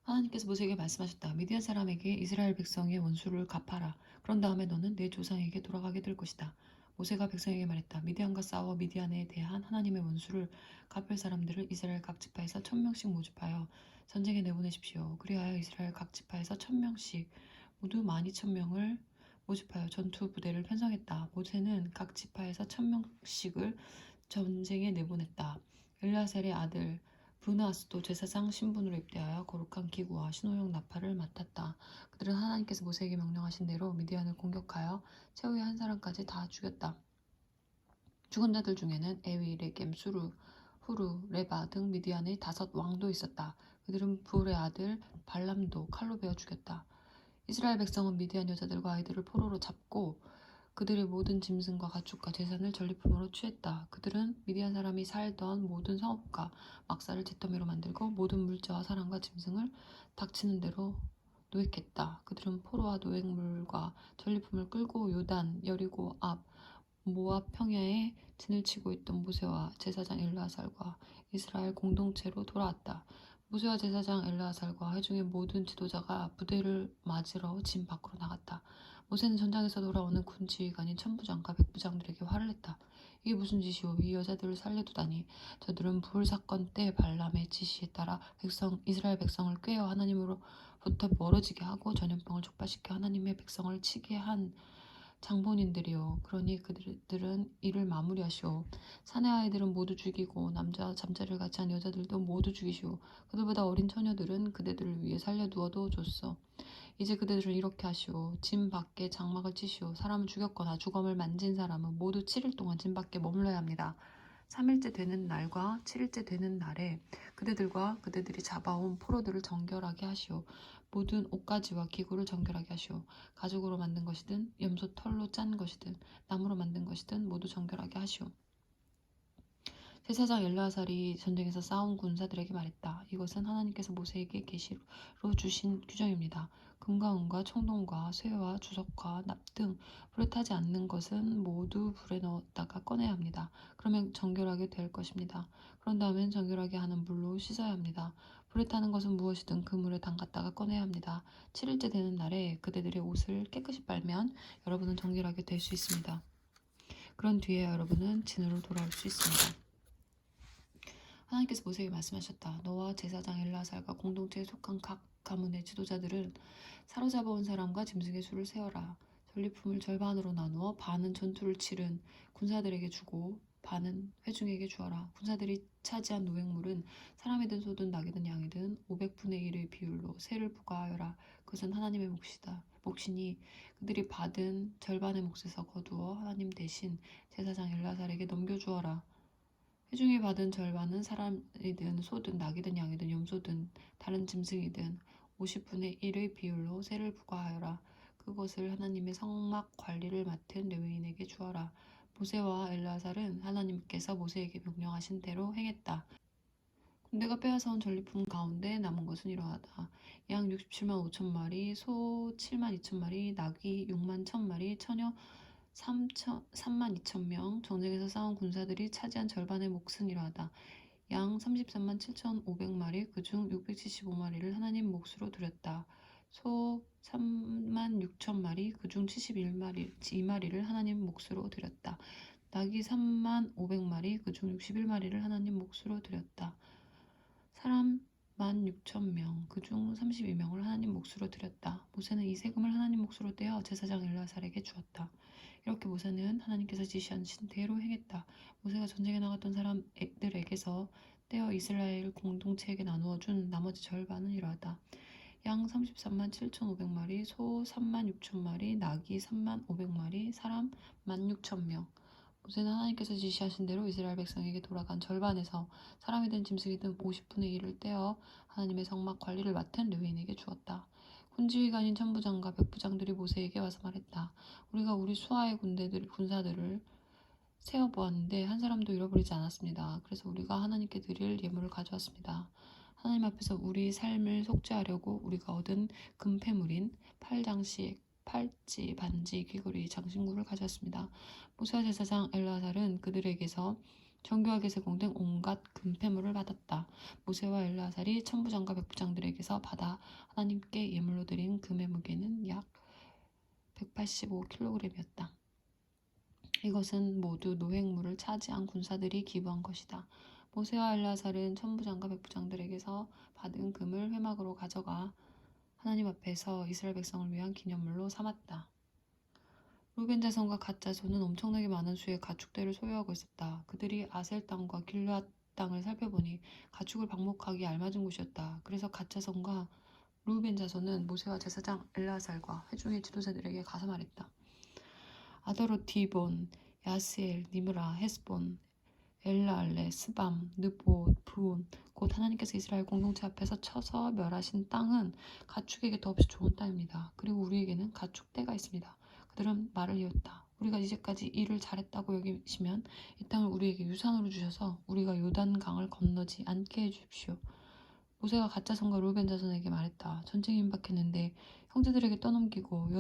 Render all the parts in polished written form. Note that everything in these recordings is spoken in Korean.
하나님께서 모세에게 말씀하셨다. 미디안 사람에게 이스라엘 백성의 원수를 갚아라. 그런 다음에 너는 내 조상에게 돌아가게 될 것이다. 모세가 백성에게 말했다. 미디안과 싸워 미디안에 대한 하나님의 원수를 갚을 사람들을 이스라엘 각 지파에서 1000명씩 모집하여 전쟁에 내보내십시오. 그리하여 이스라엘 각 지파에서 1000명씩 모두 12000명을 모집하여 전투 부대를 편성했다. 모세는 각 지파에서 1000명씩을 전쟁에 내보냈다. 엘라셀의 아들 브나스도 제사장 신분으로 입대하여 거룩한 기구와 신호용 나팔을 맡았다. 그들은 하나님께서 모세에게 명령하신 대로 미디안을 공격하여 최후의 한 사람까지 다 죽였다. 죽은 자들 중에는 에위, 레겜, 수루, 후루, 레바 등 미디안의 5 왕도 있었다. 그들은 부울의 아들 발람도 칼로 베어 죽였다. 이스라엘 백성은 미디안 여자들과 아이들을 포로로 잡고 그들의 모든 짐승과 가축과 재산을 전리품으로 취했다. 그들은 미디안 사람이 살던 모든 성읍과 막사를 잿더미로 만들고 모든 물자와 사람과 짐승을 닥치는 대로 노획했다. 그들은 포로와 노획물과 전리품을 끌고 요단, 여리고 앞, 모압 평야에 진을 치고 있던 모세와 제사장 엘르아살과 이스라엘 공동체로 돌아왔다. 모세와 제사장 엘르아살과 회중의 모든 지도자가 부대를 맞으러 진 밖으로 나갔다. 모세는 전장에서 돌아오는 군 지휘관인 천부장과 백부장들에게 화를 냈다. 이게 무슨 짓이오? 이 여자들을 살려두다니. 저들은 부울 사건 때 발람의 지시에 따라 이스라엘 백성을 꾀어 하나님으로부터 멀어지게 하고 전염병을 촉발시켜 하나님의 백성을 치게 한 장본인들이요. 그러니 그들은 이를 마무리하시오. 사내 아이들은 모두 죽이고 남자 잠자리를 같이 한 여자들도 모두 죽이시오. 그들보다 어린 처녀들은 그대들을 위해 살려두어도 좋소. 이제 그대들을 이렇게 하시오. 진 밖에 장막을 치시오. 사람을 죽였거나 주검을 만진 사람은 모두 7일 동안 진 밖에 머물러야 합니다. 3일째 되는 날과 7일째 되는 날에 그대들과 그대들이 잡아온 포로들을 정결하게 하시오. 모든 옷가지와 기구를 정결하게 하시오. 가죽으로 만든 것이든 염소 털로 짠 것이든 나무로 만든 것이든 모두 정결하게 하시오. 제사장 엘르아살이 전쟁에서 싸운 군사들에게 말했다. 이것은 하나님께서 모세에게 계시로 주신 규정입니다. 금과 은과 청동과 쇠와 주석과 납 등 불에 타지 않는 것은 모두 불에 넣었다가 꺼내야 합니다. 그러면 정결하게 될 것입니다. 그런 다음엔 정결하게 하는 물로 씻어야 합니다. 불에 타는 것은 무엇이든 그 물에 담갔다가 꺼내야 합니다. 7일째 되는 날에 그대들의 옷을 깨끗이 빨면 여러분은 정결하게 될 수 있습니다. 그런 뒤에 여러분은 진으로 돌아올 수 있습니다. 하나님께서 모세에게 말씀하셨다. 너와 제사장 엘르아살과 공동체에 속한 각 가문의 지도자들은 사로잡아온 사람과 짐승의 수를 세어라. 전리품을 절반으로 나누어 반은 전투를 치른 군사들에게 주고 반은 회중에게 주어라. 군사들이 차지한 노획물은 사람이든 소든 낙이든 양이든 500분의 1의 비율로 세를 부과하여라. 그것은 하나님의 몫이니 그들이 받은 절반의 몫에서 거두어 하나님 대신 제사장 엘르아살에게 넘겨주어라. 회중이 받은 절반은 사람이든 소든 낙이든 양이든 염소든 다른 짐승이든 50분의 1의 비율로 세를 부과하여라. 그것을 하나님의 성막 관리를 맡은 레위인에게 주어라. 모세와 엘르아살은 하나님께서 모세에게 명령하신 대로 행했다. 군대가 빼앗아온 전리품 가운데 남은 것은 이러하다. 양 67만 5천 마리, 소 7만 2천 마리, 낙이 6만 1천 마리, 처녀 3만 2천 명, 전쟁에서 싸운 군사들이 차지한 절반의 몫은 이러하다. 양 33만 7,500마리, 그중 675마리를 하나님 몫으로 드렸다. 소 3만 6천 마리, 그중 71마리를 하나님 몫으로 드렸다. 낙이 3만 500마리, 그중 61마리를 하나님 몫으로 드렸다. 사람 16,000명, 그중 32명을 하나님 몫으로 드렸다. 모세는 이 세금을 하나님 몫으로 떼어 제사장 엘르아살에게 주었다. 이렇게 모세는 하나님께서 지시하신 대로 행했다. 모세가 전쟁에 나갔던 사람들에게서 떼어 이스라엘 공동체에게 나누어 준 나머지 절반은 이러하다. 양 33만 7,500마리, 소 3만 6천마리, 낙이 3만 500마리, 사람 16,000명. 모세는 하나님께서 지시하신 대로 이스라엘 백성에게 돌아간 절반에서 사람이든 짐승이든 50분의 1을 떼어 하나님의 성막 관리를 맡은 레위인에게 주었다. 군지휘관인 천부장과 백부장들이 모세에게 와서 말했다. 우리가 우리 수하의 군사들을 세어보았는데 한 사람도 잃어버리지 않았습니다. 그래서 우리가 하나님께 드릴 예물을 가져왔습니다. 하나님 앞에서 우리 삶을 속죄하려고 우리가 얻은 금폐물인 팔장식, 팔찌, 반지, 귀걸이, 장신구를 가져왔습니다. 모세와 제사장 엘르아살은 그들에게서 정교하게 제공된 온갖 금폐물을 받았다. 모세와 엘르아살이 천부장과 백부장들에게서 받아 하나님께 예물로 드린 금의 무게는 약 185kg이었다. 이것은 모두 노획물을 차지한 군사들이 기부한 것이다. 모세와 엘르아살은 천부장과 백부장들에게서 받은 금을 회막으로 가져가 하나님 앞에서 이스라엘 백성을 위한 기념물로 삼았다. 루벤 자손과 갓 자손은 엄청나게 많은 수의 가축들을 소유하고 있었다. 그들이 아셀 땅과 길르앗 땅을 살펴보니 가축을 방목하기에 알맞은 곳이었다. 그래서 갓 자손과 루벤 자손은 모세와 제사장 엘르아살과 회중의 지도자들에게 가서 말했다. 아더롯 디본, 야스엘, 니므라, 헤스본, 엘라알레, 스밤, 느봇, 브온 곧 하나님께서 이스라엘 공동체 앞에서 쳐서 멸하신 땅은 가축에게 더없이 좋은 땅입니다. 그리고 우리에게는 가축대가 있습니다. 그들은 말을 이었다. 우리가 이제까지 일을 잘했다고 여기시면 이 땅을 우리에게 유산으로 주셔서 우리가 요단강을 건너지 않게 해주십시오. 모세가 갓 자손과 루벤 자손에게 말했다. 전쟁이 임박했는데 형제들에게 떠넘기고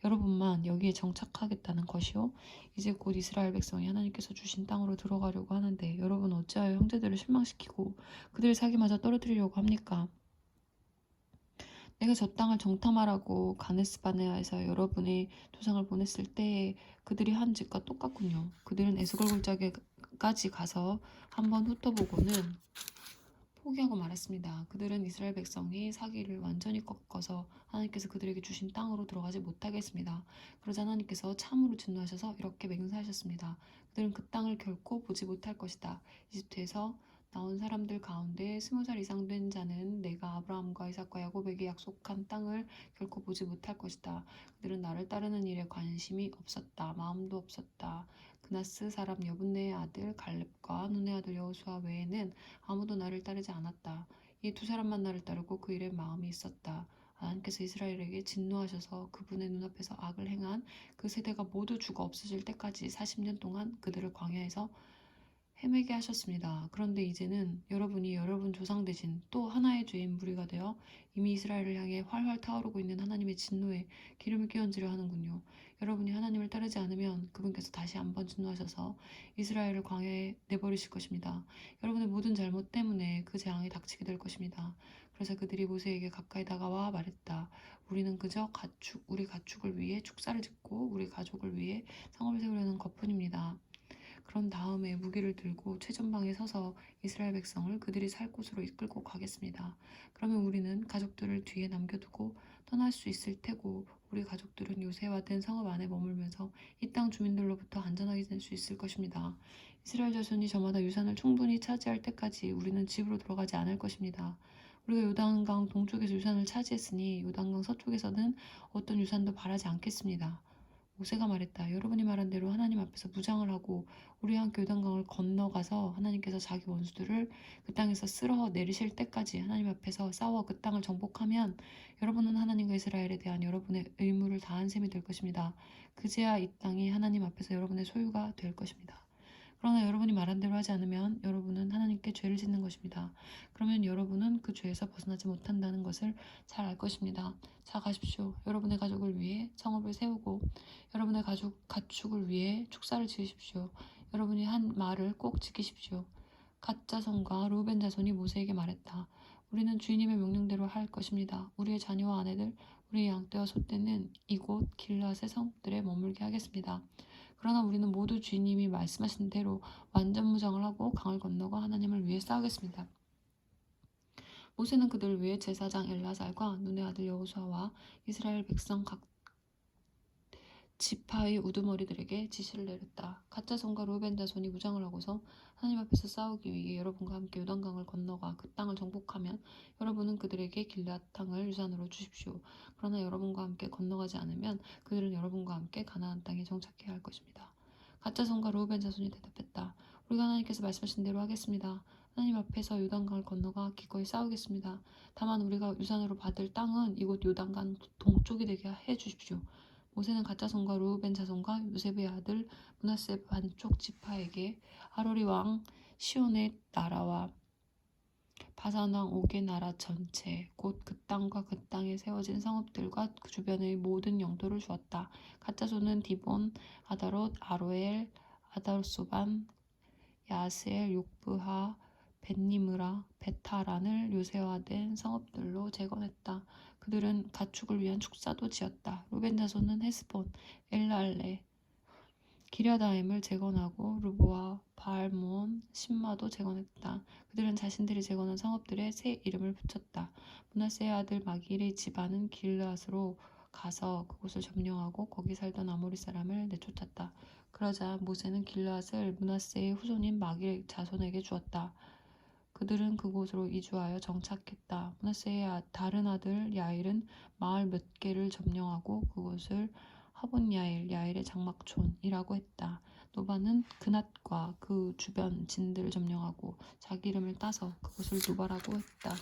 여러분만 여기에 정착하겠다는 것이요. 이제 곧 이스라엘 백성이 하나님께서 주신 땅으로 들어가려고 하는데 여러분 어찌하여 형제들을 실망시키고 그들의 사기마저 떨어뜨리려고 합니까? 내가 저 땅을 정탐하라고 가네스바네아에서 여러분의 조상을 보냈을 때에 그들이 한 짓과 똑같군요. 그들은 에스골 골짜기까지 가서 한번 훑어보고는 포기하고 말했습니다. 그들은 이스라엘 백성이 사기를 완전히 꺾어서 하나님께서 그들에게 주신 땅으로 들어가지 못하게 했습니다. 그러자 하나님께서 참으로 진노하셔서 이렇게 맹세하셨습니다. 그들은 그 땅을 결코 보지 못할 것이다. 이집트에서 나온 사람들 가운데 20살 이상 된 자는 내가 아브라함과 이삭과 야곱에게 약속한 땅을 결코 보지 못할 것이다. 그들은 나를 따르는 일에 관심이 없었다. 마음도 없었다. 그나스 사람 여분네의 아들 갈렙과 눈의 아들 여호수아 외에는 아무도 나를 따르지 않았다. 이 두 사람만 나를 따르고 그 일에 마음이 있었다. 하나님께서 이스라엘에게 진노하셔서 그분의 눈앞에서 악을 행한 그 세대가 모두 죽어 없어질 때까지 40년 동안 그들을 광야에서 헤매게 하셨습니다. 그런데 이제는 여러분이 여러분 조상 대신 또 하나의 죄인 무리가 되어 이미 이스라엘을 향해 활활 타오르고 있는 하나님의 진노에 기름을 끼얹으려 하는군요. 여러분이 하나님을 따르지 않으면 그분께서 다시 한번 진노하셔서 이스라엘을 광야에 내버리실 것입니다. 여러분의 모든 잘못 때문에 그 재앙이 닥치게 될 것입니다. 그래서 그들이 모세에게 가까이 다가와 말했다. 우리는 그저 우리 가축을 위해 축사를 짓고 우리 가족을 위해 성읍을 세우려는 것뿐입니다. 그런 다음에 무기를 들고 최전방에 서서 이스라엘 백성을 그들이 살 곳으로 이끌고 가겠습니다. 그러면 우리는 가족들을 뒤에 남겨두고 떠날 수 있을 테고 우리 가족들은 요새화된 성읍 안에 머물면서 이 땅 주민들로부터 안전하게 지낼 수 있을 것입니다. 이스라엘 자손이 저마다 유산을 충분히 차지할 때까지 우리는 집으로 들어가지 않을 것입니다. 우리가 요단강 동쪽에서 유산을 차지했으니 요단강 서쪽에서는 어떤 유산도 바라지 않겠습니다. 모세가 말했다. 여러분이 말한 대로 하나님 앞에서 무장을 하고 우리와 함께 요단강을 건너가서 하나님께서 자기 원수들을 그 땅에서 쓸어 내리실 때까지 하나님 앞에서 싸워 그 땅을 정복하면 여러분은 하나님과 이스라엘에 대한 여러분의 의무를 다한 셈이 될 것입니다. 그제야 이 땅이 하나님 앞에서 여러분의 소유가 될 것입니다. 그러나 여러분이 말한 대로 하지 않으면 여러분은 하나님께 죄를 짓는 것입니다. 그러면 여러분은 그 죄에서 벗어나지 못한다는 것을 잘 알 것입니다. 자 가십시오. 여러분의 가족을 위해 성읍을 세우고 여러분의 가축을 위해 축사를 지으십시오. 여러분이 한 말을 꼭 지키십시오. 갓 자손과 루벤 자손이 모세에게 말했다. 우리는 주인님의 명령대로 할 것입니다. 우리의 자녀와 아내들, 우리의 양떼와 소떼는 이곳 길앗의 성읍들에 머물게 하겠습니다. 그러나 우리는 모두 주인님이 말씀하신 대로 완전 무장을 하고 강을 건너가 하나님을 위해 싸우겠습니다. 모세는 그들을 위해 제사장 엘라살과 눈의 아들 여호수아와 이스라엘 백성 각 지파의 우두머리들에게 지시를 내렸다. 갓 자손과 루벤 자손이 무장을 하고서 하나님 앞에서 싸우기 위해 여러분과 함께 요단강을 건너가 그 땅을 정복하면 여러분은 그들에게 길앗 땅을 유산으로 주십시오. 그러나 여러분과 함께 건너가지 않으면 그들은 여러분과 함께 가나안 땅에 정착해야 할 것입니다. 갓 자손과 루벤 자손이 대답했다. 우리가 하나님께서 말씀하신 대로 하겠습니다. 하나님 앞에서 요단강을 건너가 기꺼이 싸우겠습니다. 다만 우리가 유산으로 받을 땅은 이곳 요단강 동쪽이 되게 해주십시오. 모세는 갓 자손과 르우벤 자손과 요셉의 아들 므낫세 반쪽 지파에게 아로리 왕 시온의 나라와 바산 왕 옥의 나라 전체 곧 그 땅과 그 땅에 세워진 성읍들과 그 주변의 모든 영토를 주었다. 갓 자손은 디본, 아다롯, 아로엘, 아다롯소반, 야스엘, 욕브하, 벳니므라, 베타란을 요새화된 성읍들로 재건했다. 그들은 가축을 위한 축사도 지었다. 루벤 자손은 헤스본, 엘랄레, 기랴다임을 재건하고 르보와 바알몬, 신마도 재건했다. 그들은 자신들이 재건한 성읍들에 새 이름을 붙였다. 므낫세의 아들 마길의 집안은 길르앗으로 가서 그곳을 점령하고 거기 살던 아모리 사람을 내쫓았다. 그러자 모세는 길르앗을 므낫세의 후손인 마길의 자손에게 주었다. 그들은 그곳으로 이주하여 정착했다. 므낫세의 다른 아들 야일은 마을 몇 개를 점령하고 그곳을 하본 야일, 야일의 장막촌이라고 했다. 노바는 그낫과 그 주변 진들을 점령하고 자기 이름을 따서 그곳을 노바라고 했다.